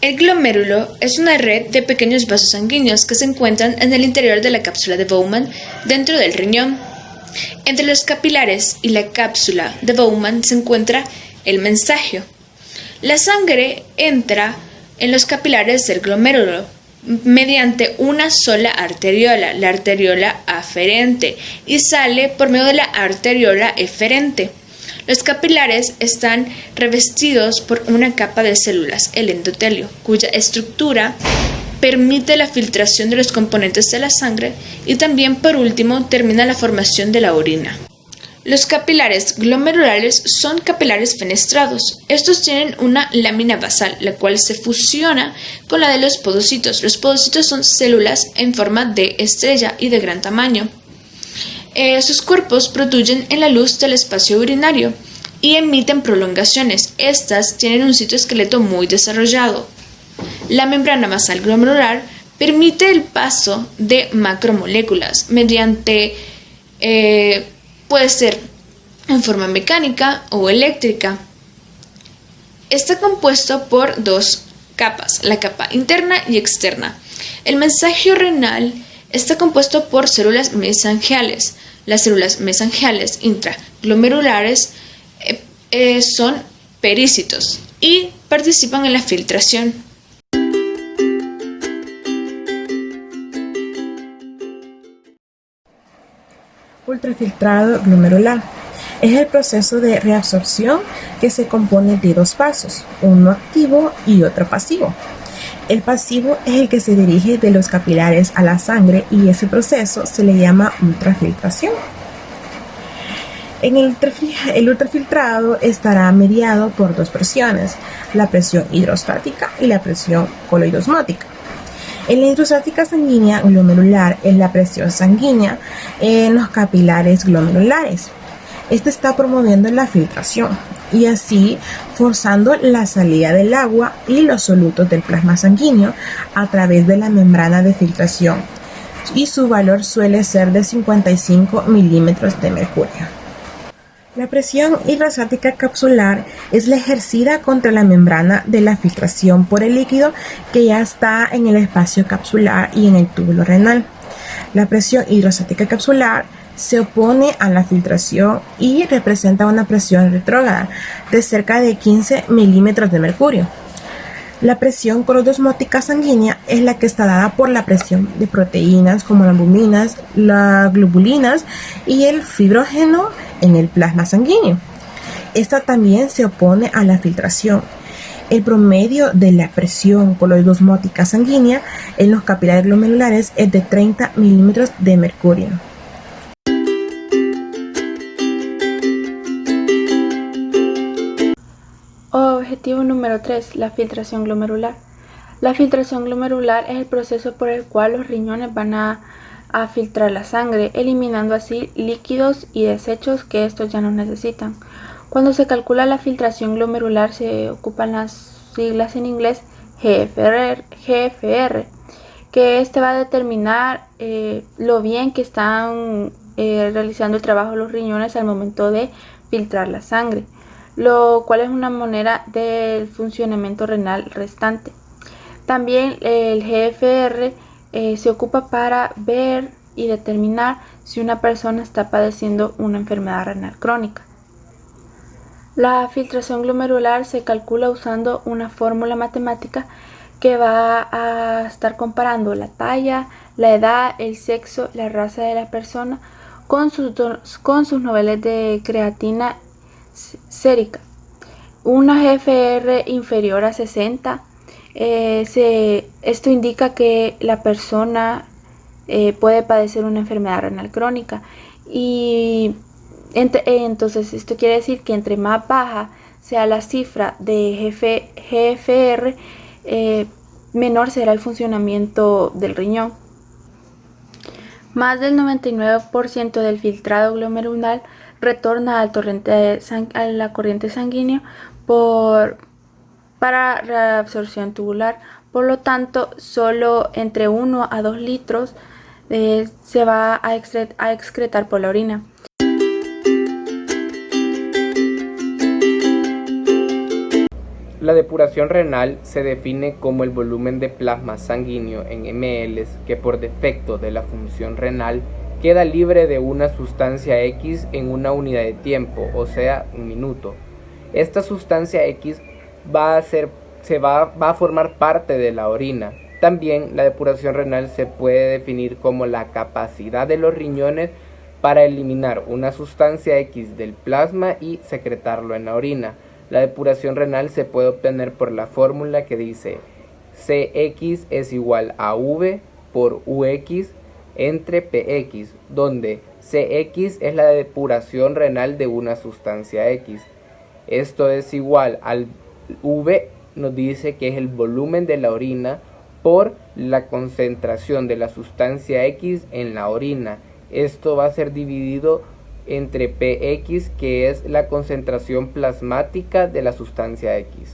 El glomérulo es una red de pequeños vasos sanguíneos que se encuentran en el interior de la cápsula de Bowman dentro del riñón. Entre los capilares y la cápsula de Bowman se encuentra el mensaje. La sangre entra en los capilares del glomérulo mediante una sola arteriola, la arteriola aferente, y sale por medio de la arteriola eferente. Los capilares están revestidos por una capa de células, el endotelio, cuya estructura permite la filtración de los componentes de la sangre y también, por último, termina la formación de la orina. Los capilares glomerulares son capilares fenestrados. Estos tienen una lámina basal, la cual se fusiona con la de los podocitos. Los podocitos son células en forma de estrella y de gran tamaño. Sus cuerpos produyen en la luz del espacio urinario y emiten prolongaciones. Estas tienen un citoesqueleto muy desarrollado. La membrana basal glomerular permite el paso de macromoléculas mediante, puede ser en forma mecánica o eléctrica. Está compuesto por dos capas, la capa interna y externa. El mensaje renal está compuesto por células mesangiales. Las células mesangiales intraglomerulares son perícitos y participan en la filtración. Ultrafiltrado glomerular es el proceso de reabsorción que se compone de dos pasos, uno activo y otro pasivo. El pasivo es el que se dirige de los capilares a la sangre y ese proceso se le llama ultrafiltración. El ultrafiltrado estará mediado por dos presiones, la presión hidrostática y la presión coloidosmótica. En la hidrostática sanguínea glomerular es la presión sanguínea en los capilares glomerulares. Este está promoviendo la filtración y así forzando la salida del agua y los solutos del plasma sanguíneo a través de la membrana de filtración, y su valor suele ser de 55 milímetros de mercurio. La presión hidrostática capsular es la ejercida contra la membrana de la filtración por el líquido que ya está en el espacio capsular y en el túbulo renal. La presión hidrostática capsular se opone a la filtración y representa una presión retrógrada de cerca de 15 milímetros de mercurio. La presión coloidosmótica sanguínea es la que está dada por la presión de proteínas como las albuminas, las globulinas y el fibrógeno en el plasma sanguíneo. Esta también se opone a la filtración. El promedio de la presión coloidosmótica sanguínea en los capilares glomerulares es de 30 milímetros de mercurio. Objetivo número 3. La filtración glomerular. La filtración glomerular es el proceso por el cual los riñones van a filtrar la sangre, eliminando así líquidos y desechos que estos ya no necesitan. Cuando se calcula la filtración glomerular se ocupan las siglas en inglés GFR, que va a determinar lo bien que están realizando el trabajo los riñones al momento de filtrar la sangre, lo cual es una manera del funcionamiento renal restante. También el GFR se ocupa para ver y determinar si una persona está padeciendo una enfermedad renal crónica. La filtración glomerular se calcula usando una fórmula matemática que va a estar comparando la talla, la edad, el sexo, la raza de la persona con sus niveles de creatina sérica. Una GFR inferior a 60, esto indica que la persona puede padecer una enfermedad renal crónica, y entonces esto quiere decir que entre más baja sea la cifra de GFR, menor será el funcionamiento del riñón. Más del 99% del filtrado glomerular retorna al torrente a la corriente sanguínea para reabsorción tubular. Por lo tanto, solo entre 1 a 2 litros se va a excretar por la orina. La depuración renal se define como el volumen de plasma sanguíneo en ml que por defecto de la función renal queda libre de una sustancia X en una unidad de tiempo, o sea, un minuto. Esta sustancia X va a formar parte de la orina. También la depuración renal se puede definir como la capacidad de los riñones para eliminar una sustancia X del plasma y secretarlo en la orina. La depuración renal se puede obtener por la fórmula que dice Cx es igual a V por Ux entre Px, donde Cx es la depuración renal de una sustancia X. Esto es igual al V, nos dice que es el volumen de la orina por la concentración de la sustancia X en la orina. Esto va a ser dividido entre Px, que es la concentración plasmática de la sustancia X.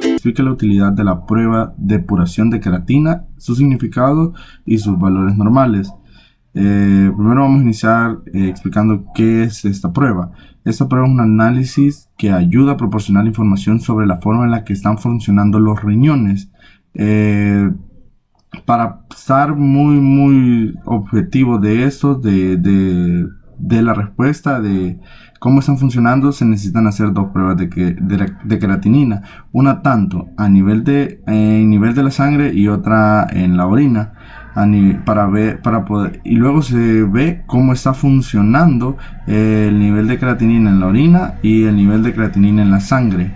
Explica la utilidad de la prueba de depuración de creatina, su significado y sus valores normales. Primero vamos a iniciar explicando qué es esta prueba. Esta prueba es un análisis que ayuda a proporcionar información sobre la forma en la que están funcionando los riñones. Para estar muy objetivo de esto, de la respuesta de cómo están funcionando, se necesitan hacer dos pruebas de creatinina, una tanto a nivel de la sangre y otra en la orina, y luego se ve cómo está funcionando el nivel de creatinina en la orina y el nivel de creatinina en la sangre.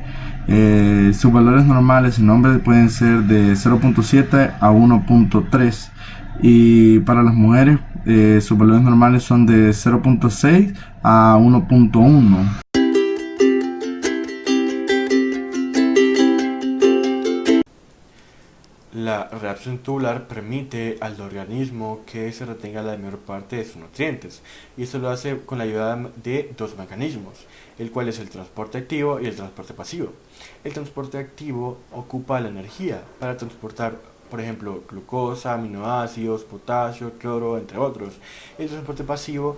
Sus valores normales en hombres pueden ser de 0.7 a 1.3 y para las mujeres sus valores normales son de 0.6 a 1.1. La reabsorción tubular permite al organismo que se retenga la mayor parte de sus nutrientes, y esto lo hace con la ayuda de dos mecanismos, el cual es el transporte activo y el transporte pasivo. El transporte activo ocupa la energía para transportar, por ejemplo, glucosa, aminoácidos, potasio, cloro, entre otros. El transporte pasivo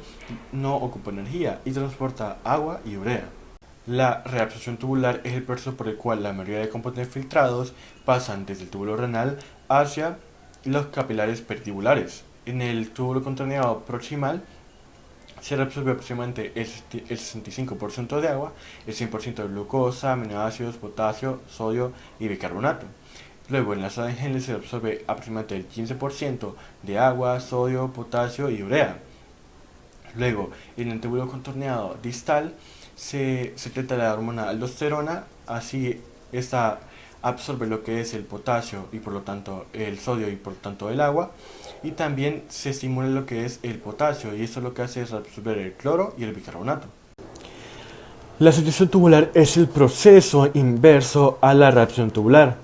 no ocupa energía y transporta agua y urea. La reabsorción tubular es el proceso por el cual la mayoría de componentes filtrados pasan desde el túbulo renal hacia los capilares pertubulares. En el túbulo contorneado proximal se reabsorbe aproximadamente el 65% de agua, el 100% de glucosa, aminoácidos, potasio, sodio y bicarbonato. Luego en la sala de Henle se absorbe aproximadamente el 15% de agua, sodio, potasio y urea. Luego en el túbulo contorneado distal se secreta la hormona aldosterona, así esta absorbe lo que es el potasio y por lo tanto el sodio y por lo tanto el agua, y también se estimula lo que es el potasio, y esto lo que hace es absorber el cloro y el bicarbonato. La secreción tubular es el proceso inverso a la reabsorción tubular.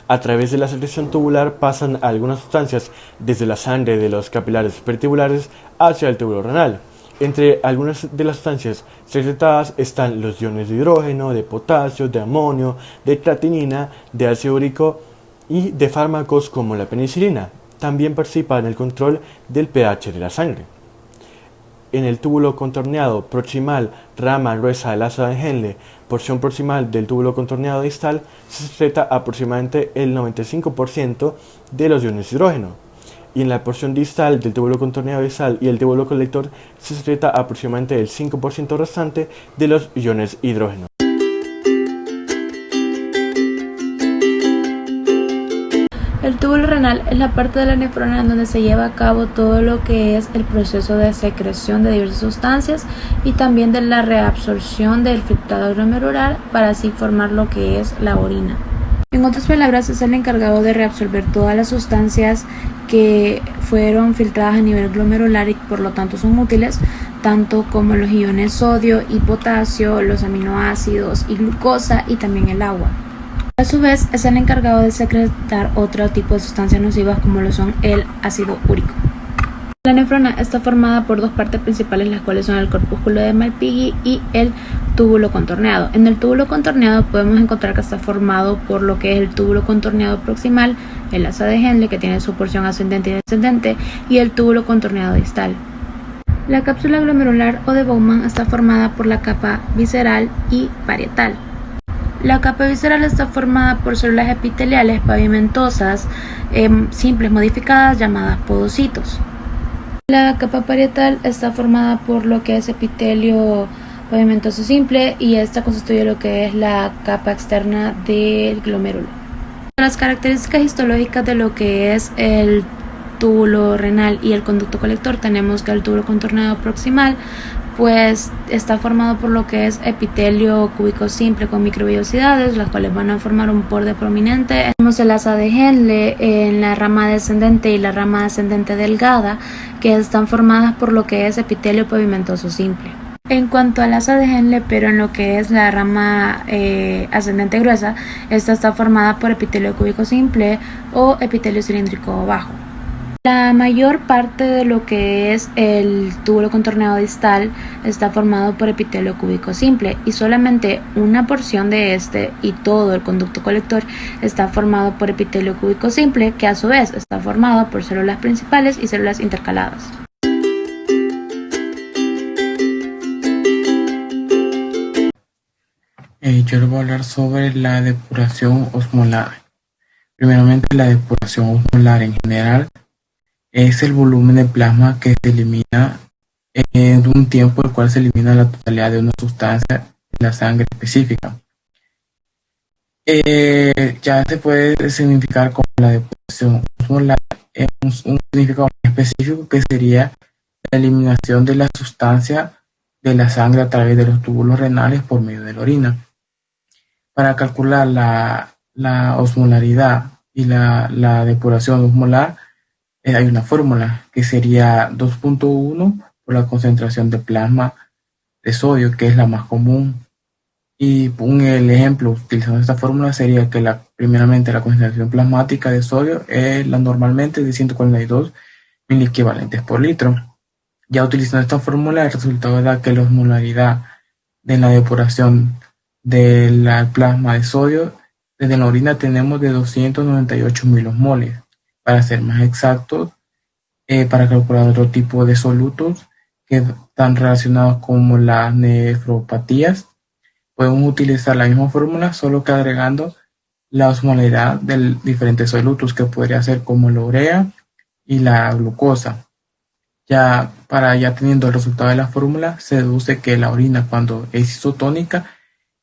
A través de la secreción tubular pasan algunas sustancias desde la sangre de los capilares pertubulares hacia el túbulo renal. Entre algunas de las sustancias secretadas están los iones de hidrógeno, de potasio, de amonio, de creatinina, de ácido úrico y de fármacos como la penicilina. También participa en el control del pH de la sangre. En el túbulo contorneado proximal, rama gruesa del ácido de Henle, porción proximal del túbulo contorneado distal, se secreta aproximadamente el 95% de los iones de hidrógeno. Y en la porción distal del túbulo contorneado distal y el túbulo colector se secreta aproximadamente el 5% restante de los iones hidrógeno. El túbulo renal es la parte de la nefrona en donde se lleva a cabo todo lo que es el proceso de secreción de diversas sustancias y también de la reabsorción del filtrado glomerular para así formar lo que es la orina. En otras palabras, es el encargado de reabsorber todas las sustancias que fueron filtradas a nivel glomerular y por lo tanto son útiles, tanto como los iones sodio y potasio, los aminoácidos y glucosa y también el agua. A su vez, es el encargado de secretar otro tipo de sustancias nocivas como lo son el ácido úrico. La nefrona está formada por dos partes principales, las cuales son el corpúsculo de Malpighi y el túbulo contorneado. En el túbulo contorneado podemos encontrar que está formado por lo que es el túbulo contorneado proximal, el asa de Henle, que tiene su porción ascendente y descendente, y el túbulo contorneado distal. La cápsula glomerular o de Bowman está formada por la capa visceral y parietal. La capa visceral está formada por células epiteliales pavimentosas simples modificadas llamadas podocitos. La capa parietal está formada por lo que es epitelio pavimentoso simple y esta constituye lo que es la capa externa del glomérulo. Las características histológicas de lo que es el túbulo renal y el conducto colector, tenemos que el túbulo contorneado proximal pues está formado por lo que es epitelio cúbico simple con microvellosidades, las cuales van a formar un borde prominente. Tenemos el asa de Henle en la rama descendente y la rama ascendente delgada, que están formadas por lo que es epitelio pavimentoso simple. En cuanto al asa de Henle, pero en lo que es la rama ascendente gruesa, esta está formada por epitelio cúbico simple o epitelio cilíndrico bajo. La mayor parte de lo que es el túbulo contorneado distal está formado por epitelio cúbico simple y solamente una porción de este y todo el conducto colector está formado por epitelio cúbico simple, que a su vez está formado por células principales y células intercaladas. Yo les voy a hablar sobre la depuración osmolar. Primeramente, la depuración osmolar en general es el volumen de plasma que se elimina en un tiempo en el cual se elimina la totalidad de una sustancia en la sangre específica. Ya se puede significar como la depuración osmolar en un significado específico, que sería la eliminación de la sustancia de la sangre a través de los túbulos renales por medio de la orina. Para calcular la osmolaridad y la depuración osmolar, hay una fórmula que sería 2.1 por la concentración de plasma de sodio, que es la más común. Y el ejemplo utilizando esta fórmula sería que primeramente la concentración plasmática de sodio es normalmente de 142 miliequivalentes por litro. Ya utilizando esta fórmula, el resultado da que la osmolaridad de la depuración del plasma de sodio desde la orina tenemos de 298 milosmoles. Para ser más exactos, para calcular otro tipo de solutos que están relacionados como las nefropatías, podemos utilizar la misma fórmula, solo que agregando la osmolaridad de diferentes solutos, que podría ser como la urea y la glucosa. Ya teniendo el resultado de la fórmula, se deduce que la orina, cuando es isotónica,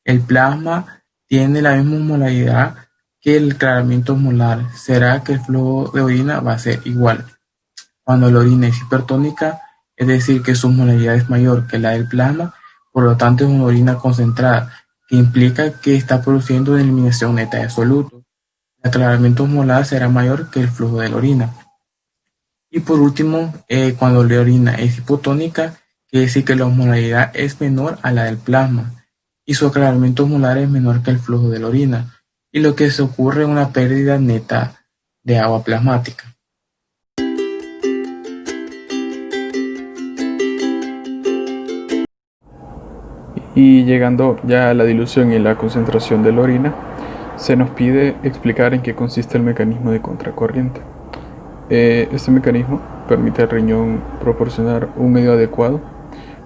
el plasma tiene la misma osmolaridad que el claramiento osmolar. Será que el flujo de orina va a ser igual. Cuando la orina es hipertónica, es decir, que su osmolaridad es mayor que la del plasma, por lo tanto es una orina concentrada, que implica que está produciendo una eliminación neta de solutos. El aclaramiento osmolar será mayor que el flujo de la orina. Y por último, cuando la orina es hipotónica, quiere decir que la osmolaridad es menor a la del plasma y su aclaramiento osmolar es menor que el flujo de la orina, y lo que se ocurre es una pérdida neta de agua plasmática. Y llegando ya a la dilución y la concentración de la orina, se nos pide explicar en qué consiste el mecanismo de contracorriente. Este mecanismo permite al riñón proporcionar un medio adecuado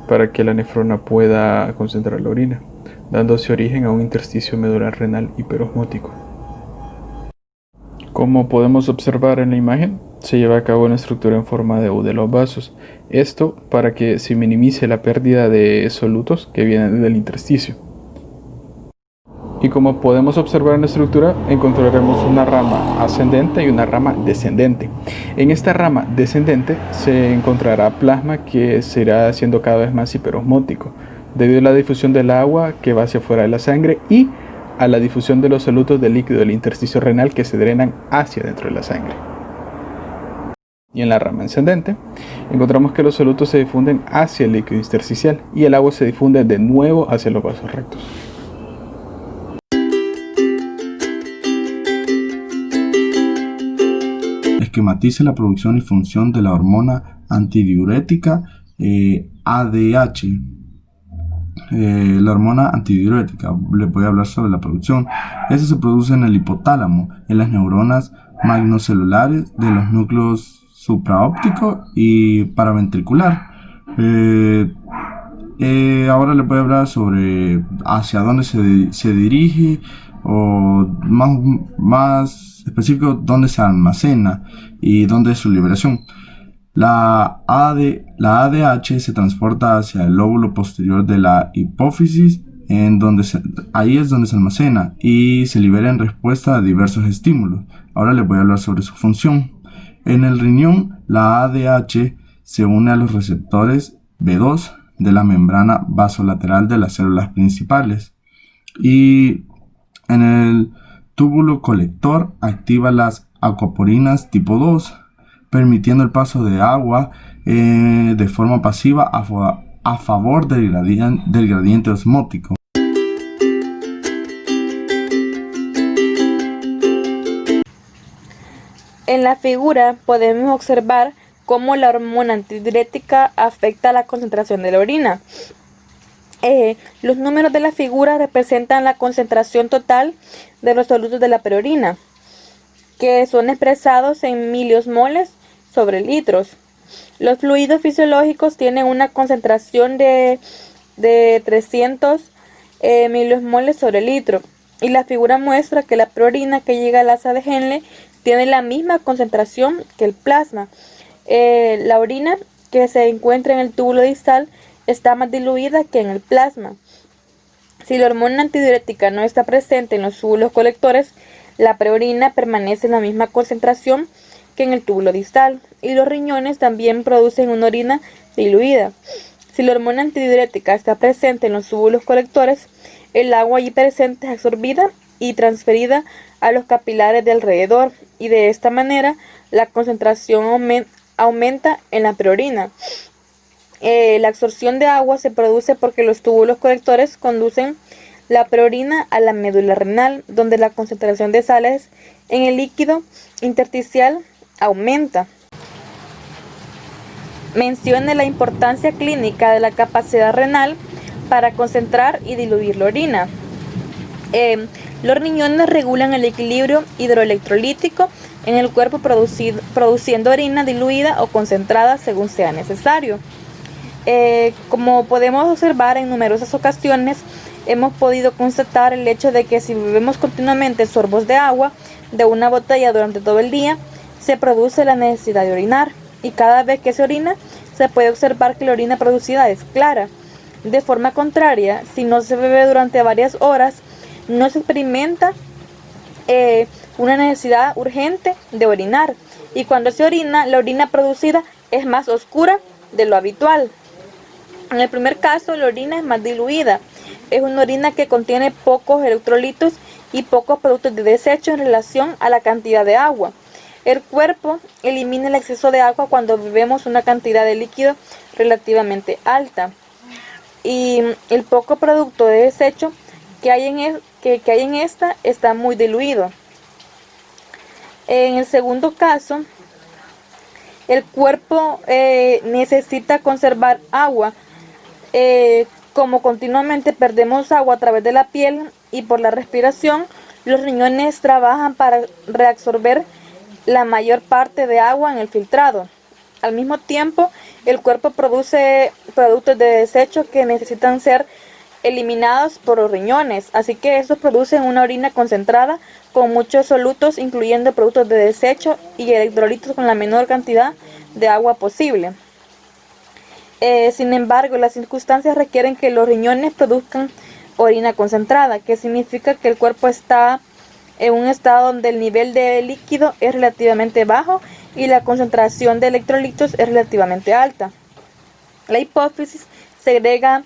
para que la nefrona pueda concentrar la orina, dándose origen a un intersticio medular renal hiperosmótico. Como podemos observar en la imagen, se lleva a cabo una estructura en forma de U de los vasos. Esto para que se minimice la pérdida de solutos que vienen del intersticio. Y como podemos observar en la estructura, encontraremos una rama ascendente y una rama descendente. En esta rama descendente se encontrará plasma que se irá haciendo cada vez más hiperosmótico, debido a la difusión del agua que va hacia afuera de la sangre y a la difusión de los solutos del líquido del intersticio renal que se drenan hacia dentro de la sangre. Y en la rama ascendente encontramos que los solutos se difunden hacia el líquido intersticial y el agua se difunde de nuevo hacia los vasos rectos. Esquematice la producción y función de la hormona antidiurética ADH. La hormona antidiurética, le voy a hablar sobre la producción. Esta se produce en el hipotálamo, en las neuronas magnocelulares de los núcleos supraóptico y paraventricular. Eh, Ahora les voy a hablar sobre hacia dónde se dirige o más específico dónde se almacena y dónde es su liberación. La ADH se transporta hacia el lóbulo posterior de la hipófisis, ahí es donde se almacena y se libera en respuesta a diversos estímulos. Ahora les voy a hablar sobre su función. En el riñón, la ADH se une a los receptores B2 de la membrana vasolateral de las células principales y en el túbulo colector activa las aquaporinas tipo 2, permitiendo el paso de agua de forma pasiva a favor del gradiente osmótico. En la figura podemos observar cómo la hormona antidiurética afecta la concentración de la orina. Los números de la figura representan la concentración total de los solutos de la preorina, que son expresados en miliosmoles sobre litros. Los fluidos fisiológicos tienen una concentración de 300 miliosmoles sobre litro, y la figura muestra que la preorina que llega al asa de Henle tiene la misma concentración que el plasma. La orina que se encuentra en el túbulo distal está más diluida que en el plasma. Si la hormona antidiurética no está presente en los túbulos colectores, la preorina permanece en la misma concentración que en el túbulo distal, y los riñones también producen una orina diluida. Si la hormona antidiurética está presente en los túbulos colectores, el agua allí presente es absorbida y transferida a los capilares de alrededor, y de esta manera la concentración aumenta en la preorina. La absorción de agua se produce porque los túbulos colectores conducen la preorina a la médula renal, donde la concentración de sales en el líquido intersticial aumenta. Mencione la importancia clínica de la capacidad renal para concentrar y diluir la orina. Los riñones regulan el equilibrio hidroelectrolítico en el cuerpo produciendo orina diluida o concentrada según sea necesario. Como podemos observar en numerosas ocasiones, hemos podido constatar el hecho de que si bebemos continuamente sorbos de agua de una botella durante todo el día, se produce la necesidad de orinar, y cada vez que se orina, se puede observar que la orina producida es clara. De forma contraria, si no se bebe durante varias horas, no se experimenta una necesidad urgente de orinar, y cuando se orina, la orina producida es más oscura de lo habitual. En el primer caso, la orina es más diluida. Es una orina que contiene pocos electrolitos y pocos productos de desecho en relación a la cantidad de agua. El cuerpo elimina el exceso de agua cuando bebemos una cantidad de líquido relativamente alta, y el poco producto de desecho que hay en esta está muy diluido. En el segundo caso, el cuerpo necesita conservar agua. Como continuamente perdemos agua a través de la piel y por la respiración, los riñones trabajan para reabsorber la mayor parte de agua en el filtrado. Al mismo tiempo, el cuerpo produce productos de desecho que necesitan ser eliminados por los riñones, así que estos producen una orina concentrada con muchos solutos, incluyendo productos de desecho y electrolitos con la menor cantidad de agua posible. Sin embargo, las circunstancias requieren que los riñones produzcan orina concentrada, que significa que el cuerpo está en un estado donde el nivel de líquido es relativamente bajo y la concentración de electrolitos es relativamente alta. La hipófisis segrega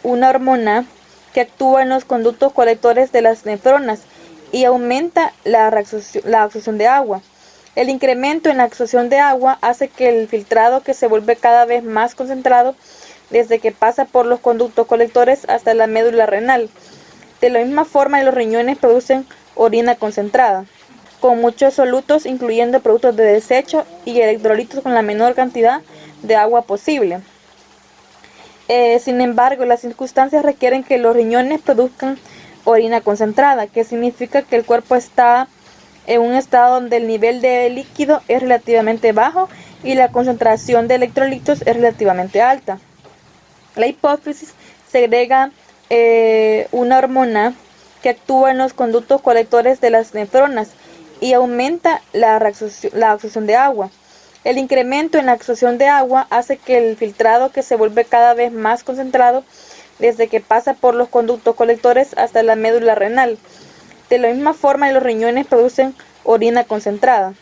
una hormona que actúa en los conductos colectores de las nefronas y aumenta la absorción de agua. El incremento en la absorción de agua hace que el filtrado, que se vuelve cada vez más concentrado desde que pasa por los conductos colectores hasta la médula renal. De la misma forma, los riñones producen orina concentrada, con muchos solutos, incluyendo productos de desecho y electrolitos con la menor cantidad de agua posible. Sin embargo, las circunstancias requieren que los riñones produzcan orina concentrada, que significa que el cuerpo está en un estado donde el nivel de líquido es relativamente bajo y la concentración de electrolitos es relativamente alta. La hipófisis segrega una hormona que actúa en los conductos colectores de las nefronas y aumenta la absorción de agua. El incremento en la absorción de agua hace que el filtrado, que se vuelve cada vez más concentrado desde que pasa por los conductos colectores hasta la médula renal. De la misma forma, los riñones producen orina concentrada.